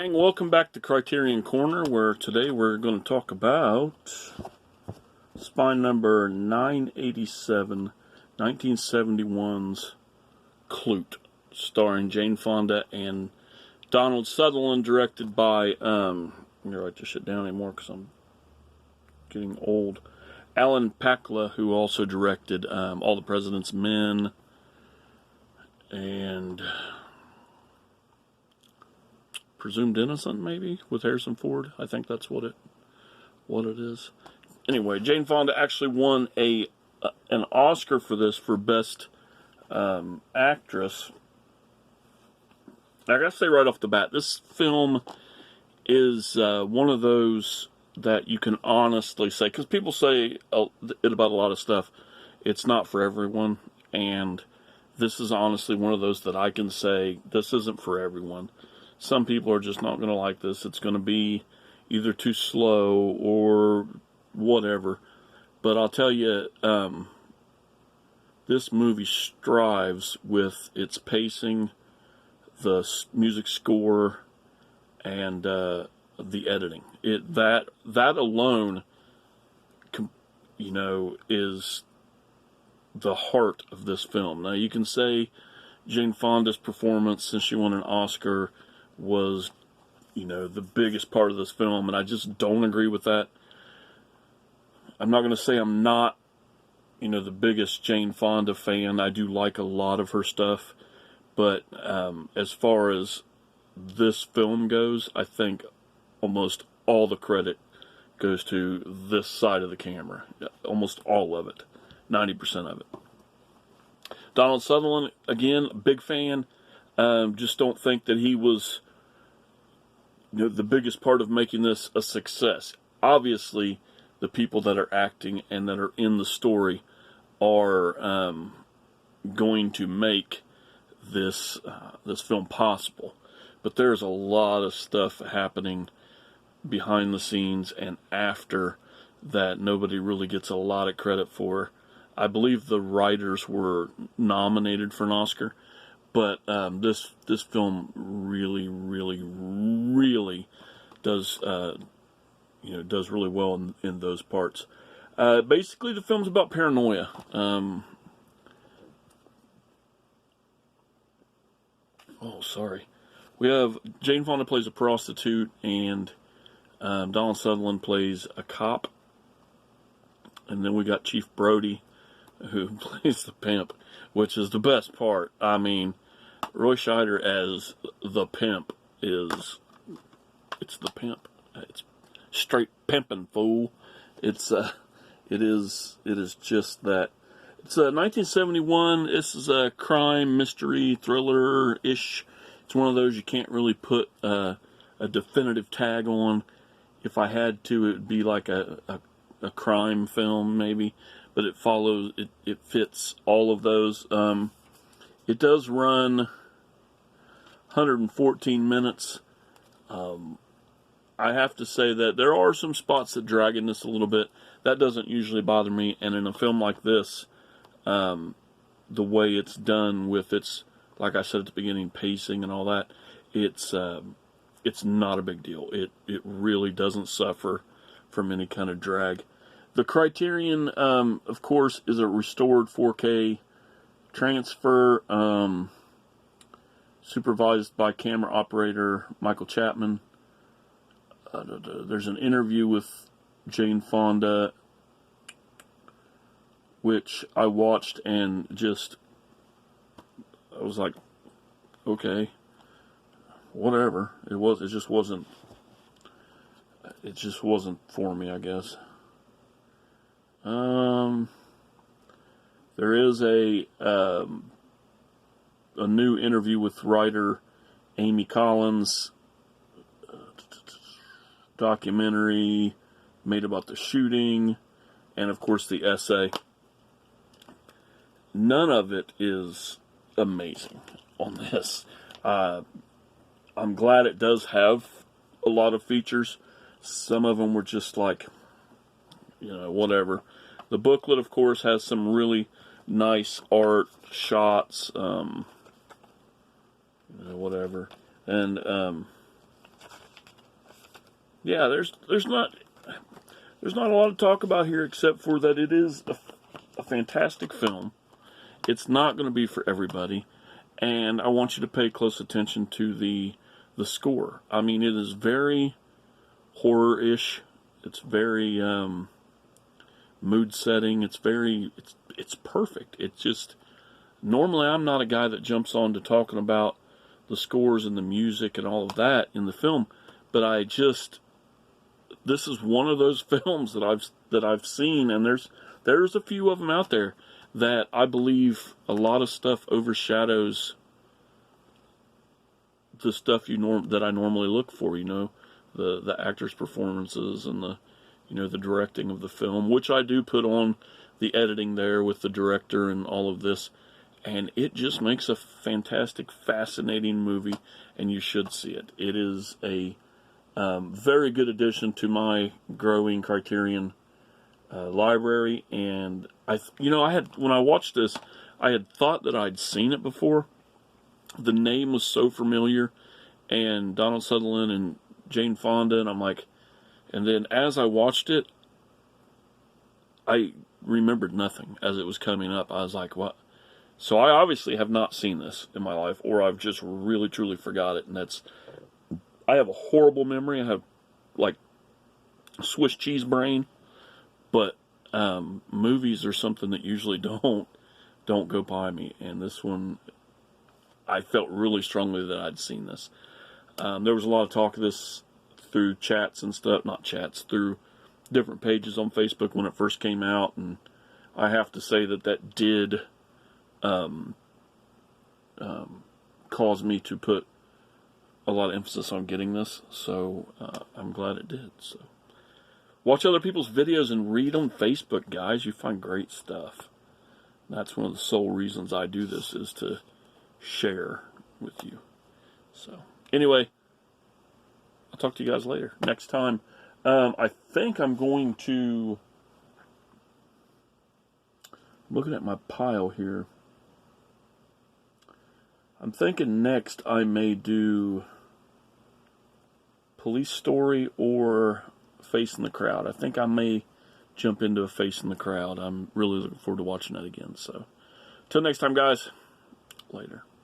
And welcome back to Criterion Corner, where today we're going to talk about spine number 987, 1971's Klute, starring Jane Fonda and Donald Sutherland, directed by, I'm going to write this shit down anymore because I'm getting old, Alan Pakula, who also directed All the President's Men, and Presumed Innocent, maybe, with Harrison Ford. I think that's what it is. Anyway, Jane Fonda actually won an Oscar for this for Best Actress. I gotta say right off the bat, this film is one of those that you can honestly say, because people say it about a lot of stuff, it's not for everyone, and this is honestly one of those that I can say, this isn't for everyone. Some people are just not going to like this. It's going to be either too slow or whatever. But I'll tell you, this movie strives with its pacing, the music score, and the editing. That alone, is the heart of this film. Now, you can say Jane Fonda's performance, since she won an Oscar, was, the biggest part of this film, and I just don't agree with that. I'm not going to say I'm not, the biggest Jane Fonda fan. I do like a lot of her stuff, but as far as this film goes, I think almost all the credit goes to this side of the camera. Almost all of it. 90% of it. Donald Sutherland, again, big fan. Just don't think that he was the biggest part of making this a success. Obviously, the people that are acting and that are in the story are going to make this film possible. But there's a lot of stuff happening behind the scenes and after that nobody really gets a lot of credit for. I believe the writers were nominated for an Oscar. But this film really, really, really does does really well in those parts. Basically, the film's about paranoia. We have Jane Fonda plays a prostitute, and Donald Sutherland plays a cop, and then we got Chief Brody, who plays the pimp, which is the best part. I mean, Roy Scheider as the pimp it's the pimp. It's straight pimping, fool. It is just that. It's 1971. This is a crime, mystery, thriller-ish. It's one of those you can't really put a definitive tag on. If I had to, it would be like a crime film, maybe. But it follows, it fits all of those. It does run 114 minutes. I have to say that there are some spots that drag in this a little bit. That doesn't usually bother me. And in a film like this, the way it's done with its, like I said at the beginning, pacing and all that, it's not a big deal. It really doesn't suffer from any kind of drag. The Criterion, of course, is a restored 4K transfer, supervised by camera operator Michael Chapman. There's an interview with Jane Fonda, which I watched and I was like, okay, whatever. It just wasn't for me, I guess. There is a new interview with writer Amy Collins, documentary made about the shooting, and of course the essay. None of it is amazing on this. I'm glad it does have a lot of features. Some of them were just like, whatever. The booklet, of course, has some really nice art, shots, whatever. And yeah, there's not a lot to talk about here except for that it is a fantastic film. It's not going to be for everybody, and I want you to pay close attention to the score. I mean, it is very horror-ish. It's very mood setting. It's perfect. It's just, normally I'm not a guy that jumps on to talking about the scores and the music and all of that in the film, but this is one of those films that I've seen, and there's a few of them out there that I believe a lot of stuff overshadows the stuff that I normally look for. You know, the actors' performances and the directing of the film, which I do put on the editing there with the director and all of this, and it just makes a fantastic, fascinating movie, and you should see it. It is a very good addition to my growing Criterion library, and when I watched this, I had thought that I'd seen it before. The name was so familiar, and Donald Sutherland and Jane Fonda, and I'm like, and then as I watched it, I remembered nothing as it was coming up. I was like, what? So I obviously have not seen this in my life, or I've just really, truly forgot it, and I have a horrible memory. I have, like, Swiss cheese brain, but movies are something that usually don't go by me, and this one, I felt really strongly that I'd seen this. There was a lot of talk of this through chats and stuff, not chats, through different pages on Facebook when it first came out, and I have to say that did cause me to put a lot of emphasis on getting this, so I'm glad it did. So watch other people's videos and read on Facebook, guys. You find great stuff. That's one of the sole reasons I do this, is to share with you. So anyway, I'll talk to you guys later. Next time, I think I'm going to, looking at my pile here, I'm thinking next I may do Police Story or Face in the Crowd. I think I may jump into a Face in the Crowd. I'm really looking forward to watching that again. So, till next time, guys. Later.